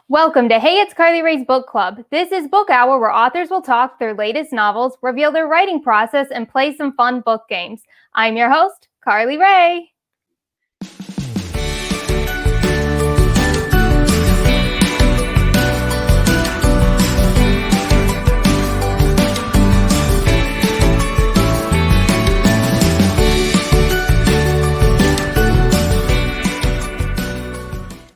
Welcome to Hey, It's Carly Rae's Book Club. This is Book Hour, where authors will talk their latest novels, reveal their writing process, and play some fun book games. I'm your host, Carly Rae.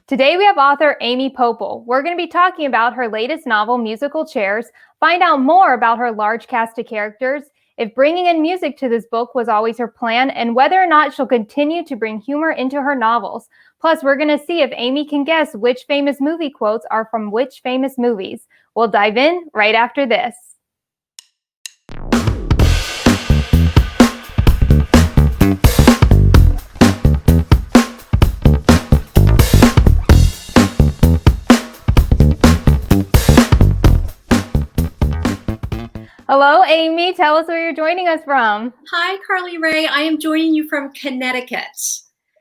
Today we have author Amy Poeppel. We're going to be talking about her latest novel, Musical Chairs, find out more about her large cast of characters, if bringing in music to this book was always her plan, and whether or not she'll continue to bring humor into her novels. Plus, we're going to see if Amy can guess which famous movie quotes are from which famous movies. We'll dive in right after this. Hello, Amy. Tell us where you're joining us from. Hi, Carly Rae. I am joining you from Connecticut.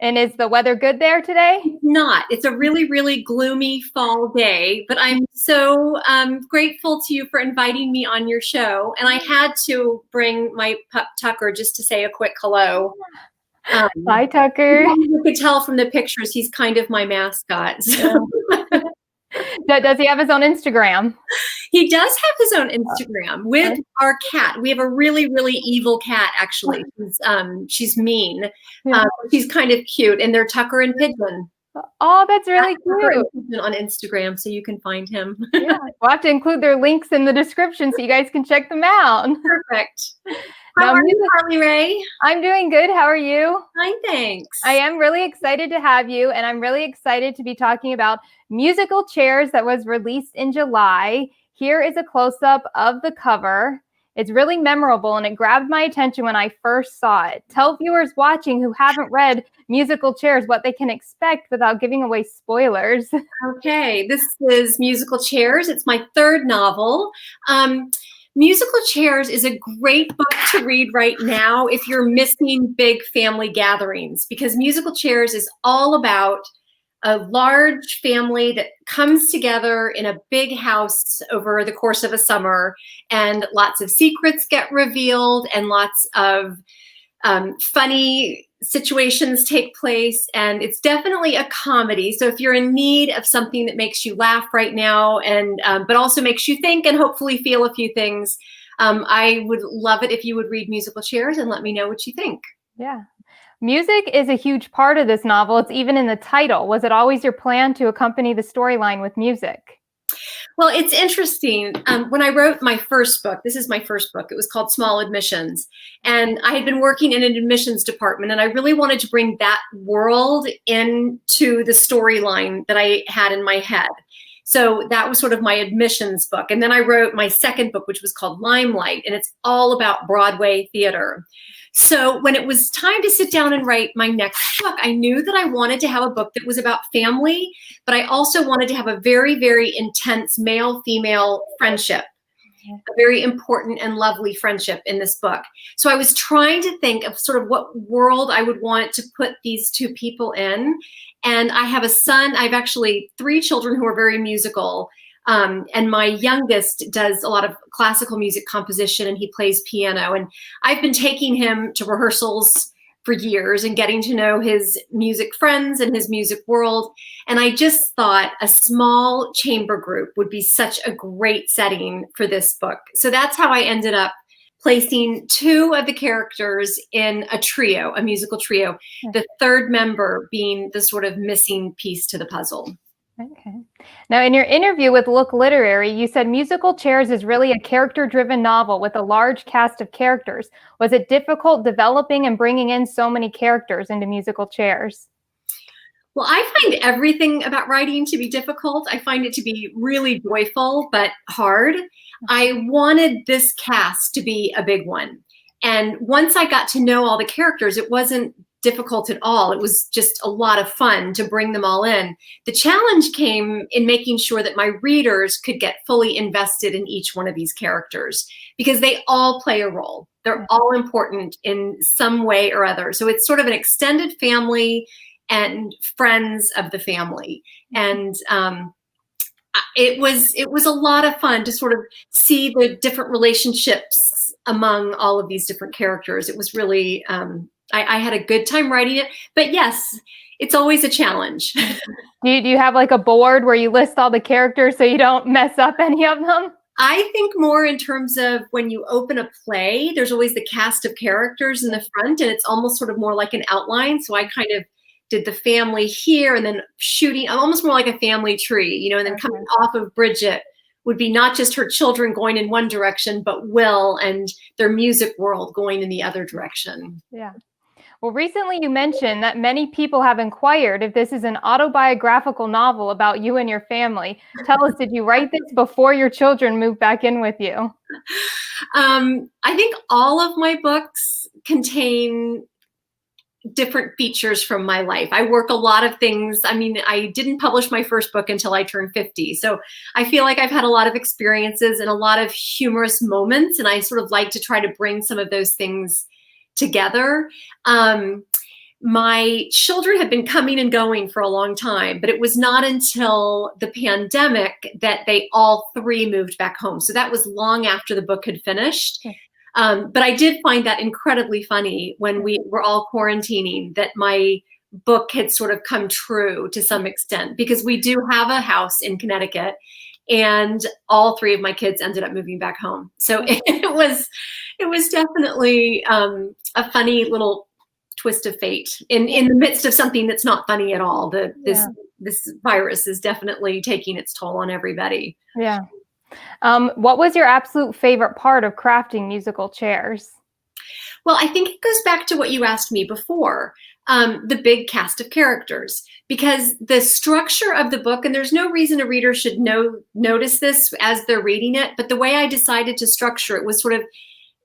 And is the weather good there today? Not. It's a really, really gloomy fall day, but I'm so grateful to you for inviting me on your show. And I had to bring my pup Tucker just to say a quick hello. Bye, Tucker. You could tell from the pictures he's kind of my mascot. So. Does he have his own Instagram? He does have his own Instagram with our cat. We have a really, really evil cat, actually. She's mean. She's kind of cute. And they're Tucker and Pigeon. Oh, that's really cute. On Instagram, so you can find him. Yeah, we'll have to include their links in the description so you guys can check them out. Perfect. How are you, Carly Rae? I'm doing good. How are you? Fine, thanks. I am really excited to have you, and I'm really excited to be talking about Musical Chairs that was released in July. Here is a close-up of the cover. It's really memorable, and it grabbed my attention when I first saw it. Tell viewers watching who haven't read Musical Chairs what they can expect without giving away spoilers. Okay, this is Musical Chairs. It's my third novel. Musical Chairs is a great book to read right now if you're missing big family gatherings, because Musical Chairs is all about a large family that comes together in a big house over the course of a summer, and lots of secrets get revealed and lots of funny situations take place. And it's definitely a comedy. So if you're in need of something that makes you laugh right now, and but also makes you think and hopefully feel a few things, I would love it if you would read Musical Chairs and let me know what you think. Yeah. Music is a huge part of this novel. It's even in the title. Was it always your plan to accompany the storyline with music? Well, it's interesting. When I wrote my first book, this is my first book, it was called Small Admissions. And I had been working in an admissions department, and I really wanted to bring that world into the storyline that I had in my head. So that was sort of my admissions book. And then I wrote my second book, which was called Limelight, and it's all about Broadway theater. So when it was time to sit down and write my next book, I knew that I wanted to have a book that was about family, but I also wanted to have a very, very intense male-female friendship, a very important and lovely friendship in this book. So I was trying to think of sort of what world I would want to put these two people in. And I have a son. I have actually 3 children who are very musical. And my youngest does a lot of classical music composition, and he plays piano. And I've been taking him to rehearsals for years and getting to know his music friends and his music world. And I just thought a small chamber group would be such a great setting for this book. So that's how I ended up placing 2 of the characters in a trio, a musical trio, the third member being the sort of missing piece to the puzzle. Okay. Now, in your interview with Look Literary, you said Musical Chairs is really a character-driven novel with a large cast of characters. Was it difficult developing and bringing in so many characters into Musical Chairs? Well, I find everything about writing to be difficult. I find it to be really joyful, but hard. I wanted this cast to be a big one. And once I got to know all the characters, it wasn't difficult at all. It was just a lot of fun to bring them all in. The challenge came in making sure that my readers could get fully invested in each one of these characters, because they all play a role. They're all important in some way or other. So it's sort of an extended family and friends of the family. And It was a lot of fun to sort of see the different relationships among all of these different characters. It was really, I had a good time writing it, but yes, it's always a challenge. Do you have like a board where you list all the characters so you don't mess up any of them? I think more in terms of when you open a play, there's always the cast of characters in the front, and it's almost sort of more like an outline. So I kind of did the family here, and then shooting, almost more like a family tree, and then coming off of Bridget would be not just her children going in one direction, but Will and their music world going in the other direction. Yeah. Well, recently you mentioned that many people have inquired if this is an autobiographical novel about you and your family. Tell us, did you write this before your children moved back in with you? I think all of my books contain different features from my life. I work a lot of things. I mean, I didn't publish my first book until I turned 50. So I feel like I've had a lot of experiences and a lot of humorous moments. And I sort of like to try to bring some of those things together. My children had been coming and going for a long time, but it was not until the pandemic that they all three moved back home. So that was long after the book had finished. But I did find that incredibly funny when we were all quarantining, that my book had sort of come true to some extent, because we do have a house in Connecticut and all three of my kids ended up moving back home. So it was definitely a funny little twist of fate in the midst of something that's not funny at all. This virus is definitely taking its toll on everybody. Yeah. What was your absolute favorite part of crafting musical chairs? Well, I think it goes back to what you asked me before, the big cast of characters, because the structure of the book, and there's no reason a reader should notice this as they're reading it, but the way I decided to structure it was sort of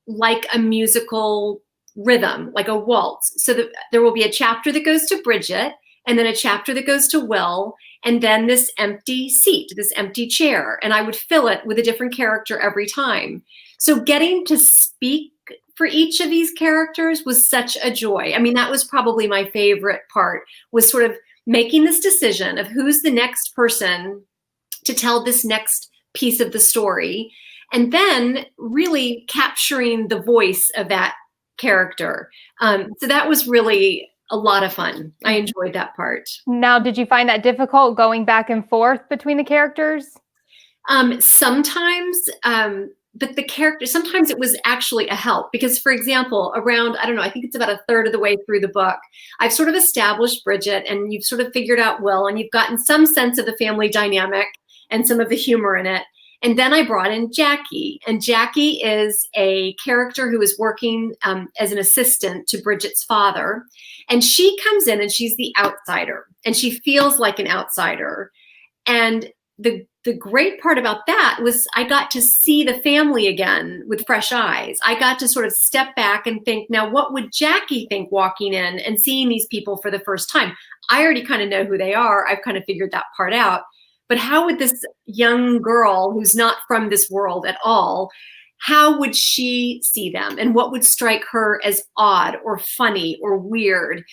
like a musical rhythm, like a waltz. So that there will be a chapter that goes to Bridget, and then a chapter that goes to Will, and then this empty seat, this empty chair, and I would fill it with a different character every time. So getting to speak for each of these characters was such a joy. I mean, that was probably my favorite part, was sort of making this decision of who's the next person to tell this next piece of the story, and then really capturing the voice of that character. So that was really a lot of fun. I enjoyed that part. Now, did you find that difficult going back and forth between the characters? Sometimes, but the character, sometimes it was actually a help, because, for example, around, I don't know, I think it's about a third of the way through the book, I've sort of established Bridget, and you've sort of figured out Will, and you've gotten some sense of the family dynamic and some of the humor in it. And then I brought in Jackie, and Jackie is a character who is working as an assistant to Bridget's father. And she comes in and she's the outsider, and she feels like an outsider. And the great part about that was I got to see the family again with fresh eyes. I got to sort of step back and think, now what would Jackie think walking in and seeing these people for the first time? I already kind of know who they are. I've kind of figured that part out. But how would this young girl who's not from this world at all, how would she see them? And what would strike her as odd or funny or weird?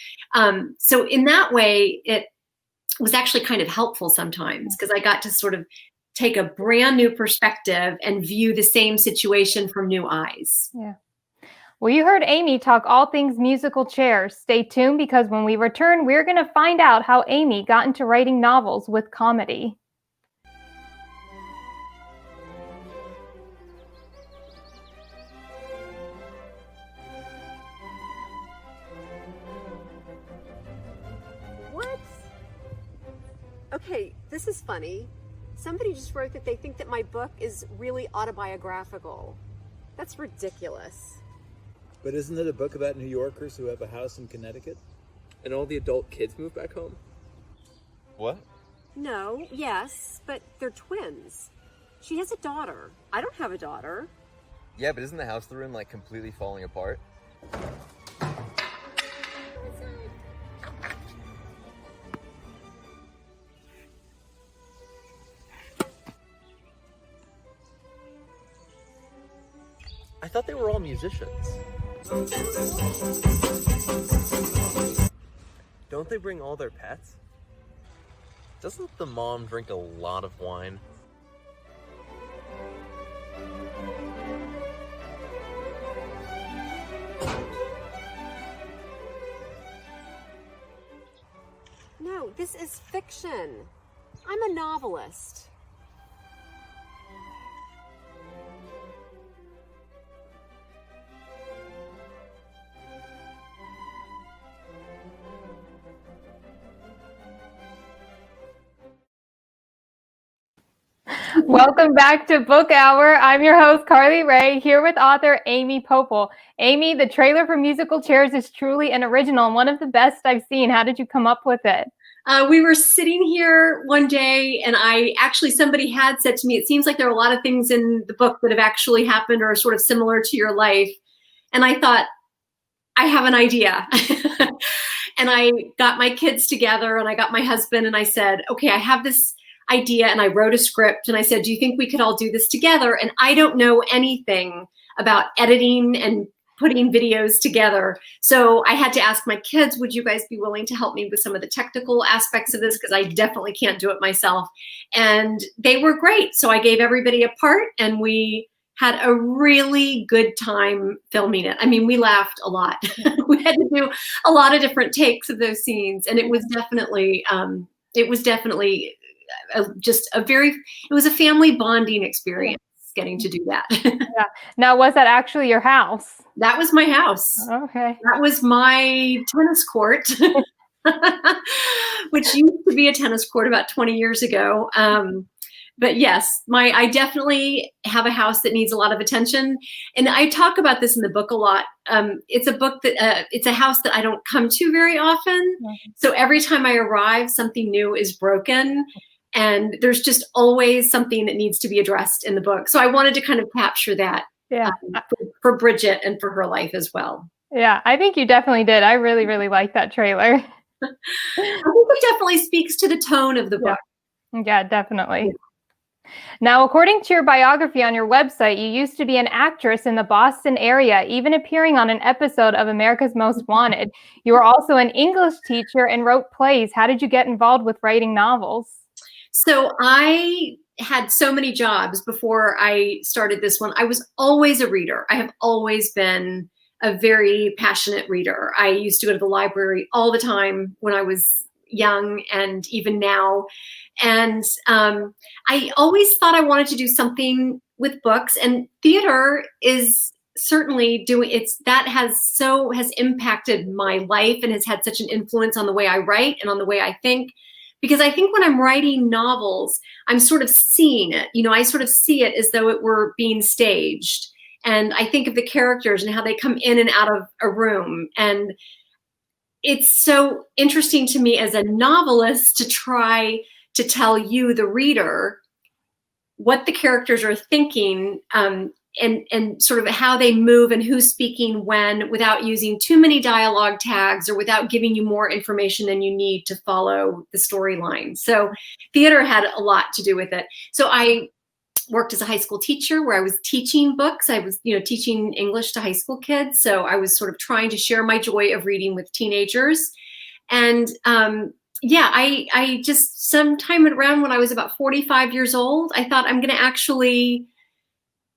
So in that way, it was actually kind of helpful sometimes, because I got to sort of take a brand new perspective and view the same situation from new eyes. Yeah. Well, you heard Amy talk all things musical chairs. Stay tuned, because when we return, we're going to find out how Amy got into writing novels with comedy. What? Okay, this is funny. Somebody just wrote that they think that my book is really autobiographical. That's ridiculous. But isn't it a book about New Yorkers who have a house in Connecticut? And all the adult kids move back home? What? No, yes, but they're twins. She has a daughter. I don't have a daughter. Yeah, but isn't the house they're in like completely falling apart? I thought they were all musicians. Don't they bring all their pets? Doesn't the mom drink a lot of wine? No, this is fiction. I'm a novelist. Welcome back to Book Hour. I'm your host, Carly Rae, here with author Amy Poeppel. Amy, the trailer for Musical Chairs is truly an original and one of the best I've seen. How did you come up with it? We were sitting here one day, and somebody had said to me, it seems like there are a lot of things in the book that have actually happened or are sort of similar to your life. And I thought, I have an idea. And I got my kids together and I got my husband and I said, okay, I have this idea, and I wrote a script and I said, do you think we could all do this together? And I don't know anything about editing and putting videos together. So I had to ask my kids, would you guys be willing to help me with some of the technical aspects of this? Because I definitely can't do it myself. And they were great. So I gave everybody a part and we had a really good time filming it. I mean, we laughed a lot. We had to do a lot of different takes of those scenes. And it was definitely it was a family bonding experience getting to do that. Yeah. Now, was that actually your house? That was my house. Okay. That was my tennis court, which used to be a tennis court about 20 years ago. But yes, I definitely have a house that needs a lot of attention. And I talk about this in the book a lot. It's a book that, it's a house that I don't come to very often. So every time I arrive, something new is broken. And there's just always something that needs to be addressed in the book. So I wanted to kind of capture that for Bridget and for her life as well. Yeah, I think you definitely did. I really, really like that trailer. I think it definitely speaks to the tone of the book. Yeah, definitely. Now, according to your biography on your website, you used to be an actress in the Boston area, even appearing on an episode of America's Most Wanted. You were also an English teacher and wrote plays. How did you get involved with writing novels? So I had so many jobs before I started this one. I was always a reader. I have always been a very passionate reader. I used to go to the library all the time when I was young and even now. And I always thought I wanted to do something with books, and theater is certainly has impacted my life and has had such an influence on the way I write and on the way I think. Because I think when I'm writing novels, I'm sort of seeing it. I sort of see it as though it were being staged. And I think of the characters and how they come in and out of a room. And it's so interesting to me as a novelist to try to tell you, the reader, what the characters are thinking, and sort of how they move and who's speaking when, without using too many dialogue tags or without giving you more information than you need to follow the storyline. So theater had a lot to do with it. So I worked as a high school teacher where I was teaching books. I was, teaching English to high school kids. So I was sort of trying to share my joy of reading with teenagers. And I just, sometime around when I was about 45 years old, I thought, I'm going to actually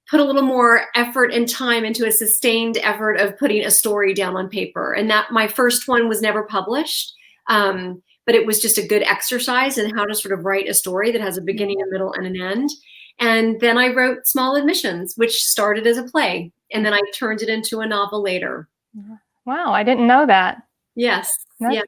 put a little more effort and time into a sustained effort of putting a story down on paper. And that my first one was never published, but it was just a good exercise in how to sort of write a story that has a beginning, a middle, and an end. And then I wrote Small Admissions, which started as a play. And then I turned it into a novel later. Wow, I didn't know that. Yes. Yeah.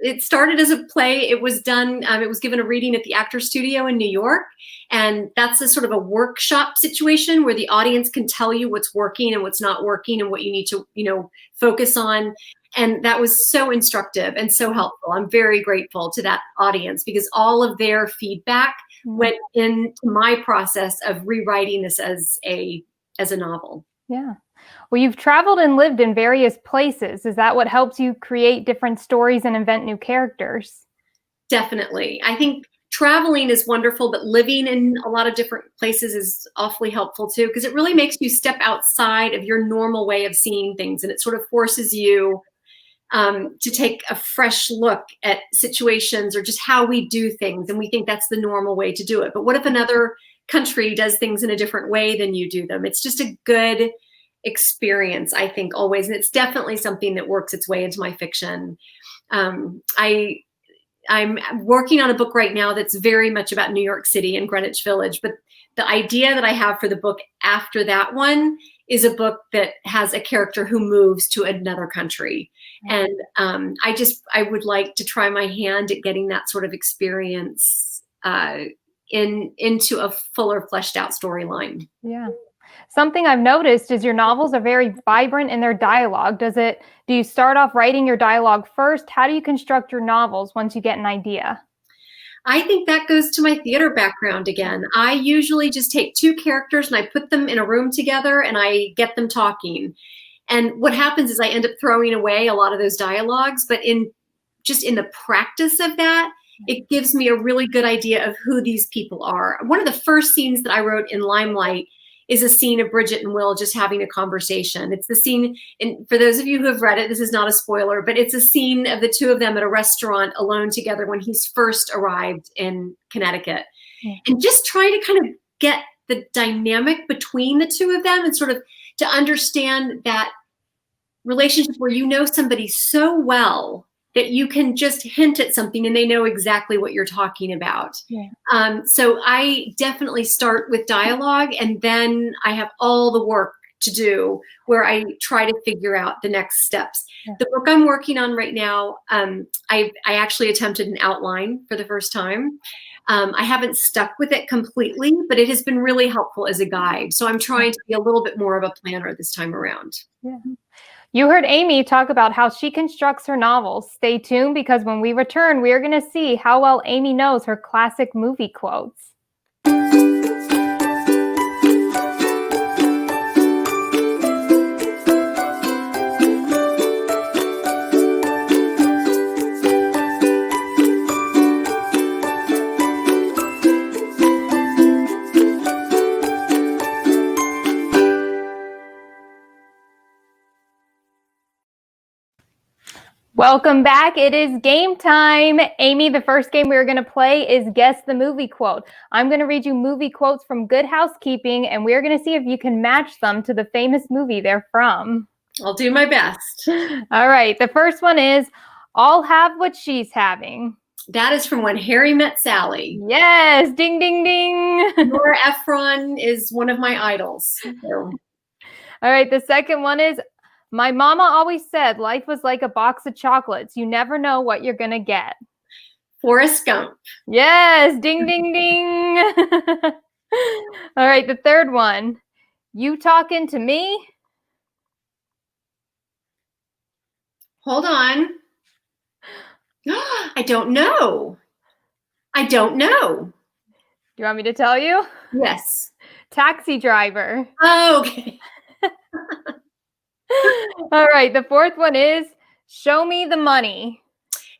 It started as a play. It was done, it was given a reading at the Actors Studio in New York. And that's a sort of a workshop situation where the audience can tell you what's working and what's not working and what you need to, focus on. And that was so instructive and so helpful. I'm very grateful to that audience because all of their feedback went into my process of rewriting this as a novel. Yeah. Well, you've traveled and lived in various places. Is that what helps you create different stories and invent new characters? Definitely. I think traveling is wonderful, but living in a lot of different places is awfully helpful too, because it really makes you step outside of your normal way of seeing things. And it sort of forces you to take a fresh look at situations or just how we do things. And we think that's the normal way to do it. But what if another country does things in a different way than you do them? It's just a good experience, I think, always. And it's definitely something that works its way into my fiction. I'm working on a book right now that's very much about New York City and Greenwich Village. But the idea that I have for the book after that one is a book that has a character who moves to another country. And I would like to try my hand at getting that sort of experience into a fuller, fleshed out storyline. Yeah. Something I've noticed is your novels are very vibrant in their dialogue. Do you start off writing your dialogue first? How do you construct your novels once you get an idea? I think that goes to my theater background again. I usually just take two characters and I put them in a room together and I get them talking. And what happens is I end up throwing away a lot of those dialogues, but in the practice of that, it gives me a really good idea of who these people are. One of the first scenes that I wrote in Limelight is a scene of Bridget and Will just having a conversation. It's the scene, and for those of you who have read it, this is not a spoiler, but it's a scene of the two of them at a restaurant alone together when he's first arrived in Connecticut. Yeah. And just trying to kind of get the dynamic between the two of them and sort of to understand that relationship where you know somebody so well that you can just hint at something and they know exactly what you're talking about. Yeah. So I definitely start with dialogue, and then I have all the work to do where I try to figure out the next steps. Yeah. The book I'm working on right now, I actually attempted an outline for the first time. I haven't stuck with it completely, but it has been really helpful as a guide. So I'm trying to be a little bit more of a planner this time around. Yeah. You heard Amy talk about how she constructs her novels. Stay tuned, because when we return, we are going to see how well Amy knows her classic movie quotes. Welcome back. It is game time. Amy, the first game we are going to play is Guess the Movie Quote. I'm going to read you movie quotes from Good Housekeeping, and we're going to see if you can match them to the famous movie they're from. I'll do my best. All right. The first one is, I'll have what she's having. That is from When Harry Met Sally. Yes. Ding, ding, ding. Nora Ephron is one of my idols. So. All right. The second one is, my mama always said life was like a box of chocolates. You never know what you're going to get. Forrest Gump. Yes. Ding, ding, ding. All right. The third one. You talking to me? Hold on. I don't know. I don't know. Do you want me to tell you? Yes. Taxi Driver. Oh, okay. All right. The fourth one is, show me the money.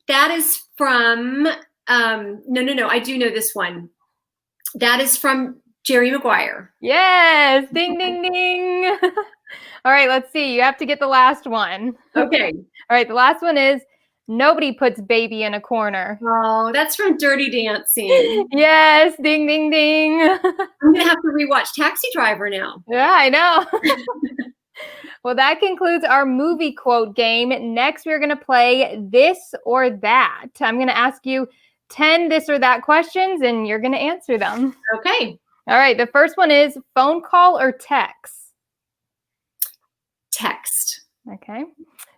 That is from, no. I do know this one. That is from Jerry Maguire. Yes. Ding, ding, ding. All right. Let's see. You have to get the last one. Okay. All right. The last one is, nobody puts baby in a corner. Oh, that's from Dirty Dancing. Yes. Ding, ding, ding. I'm going to have to rewatch Taxi Driver now. Yeah, I know. Well, that concludes our movie quote game. Next, we're going to play This or That. I'm going to ask you 10 this or that questions, and you're going to answer them. Okay. All right. The first one is phone call or text? Text. Okay.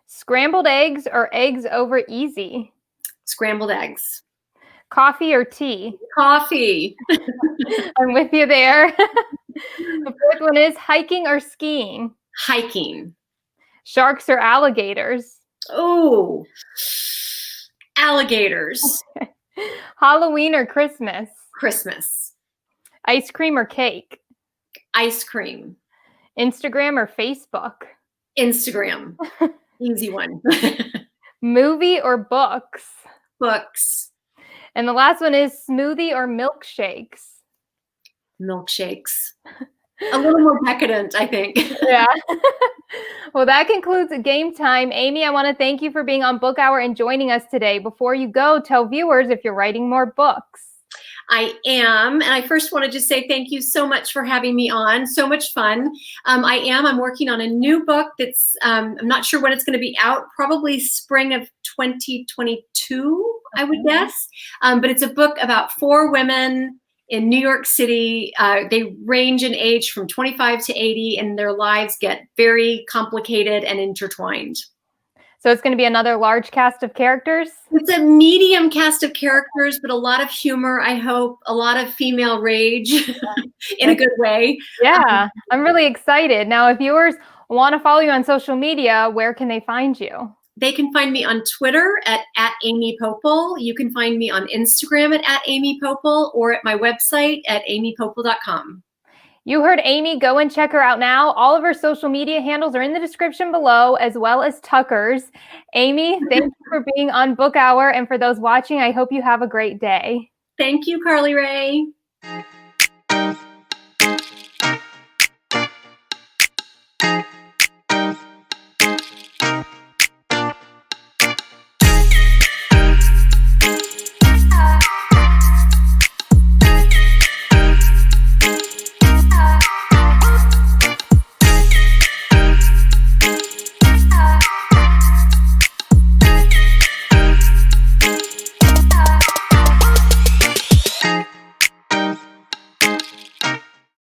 Scrambled eggs or eggs over easy? Scrambled eggs. Coffee or tea? Coffee. I'm with you there. The fourth one is hiking or skiing? Hiking. Sharks or alligators? Oh, alligators. Okay. Halloween or Christmas? Christmas. Ice cream or cake? Ice cream. Instagram or Facebook? Instagram. Easy one. Movie or books? Books. And the last one is smoothie or milkshakes? Milkshakes. A little more decadent, I think. Yeah. Well, that concludes game time. Amy, I want to thank you for being on Book Hour and joining us today. Before you go, tell viewers if you're writing more books. I am. And I first want to just say thank you so much for having me on. So much fun. I'm working on a new book that's, I'm not sure when it's going to be out, probably spring of 2022, I would guess. But it's a book about 4 women in New York City. They range in age from 25 to 80, and their lives get very complicated and intertwined. So it's going to be another large cast of characters? It's a medium cast of characters, but a lot of humor, I hope, a lot of female rage in a good way. Yeah, I'm really excited. Now, if viewers want to follow you on social media, where can they find you? They can find me on Twitter at Amy Poeppel. You can find me on Instagram at Amy Poeppel, or at my website at amypoeppel.com. You heard Amy. Go and check her out now. All of her social media handles are in the description below, as well as Tucker's. Amy, thank you for being on Book Hour. And for those watching, I hope you have a great day. Thank you, Carly Rae.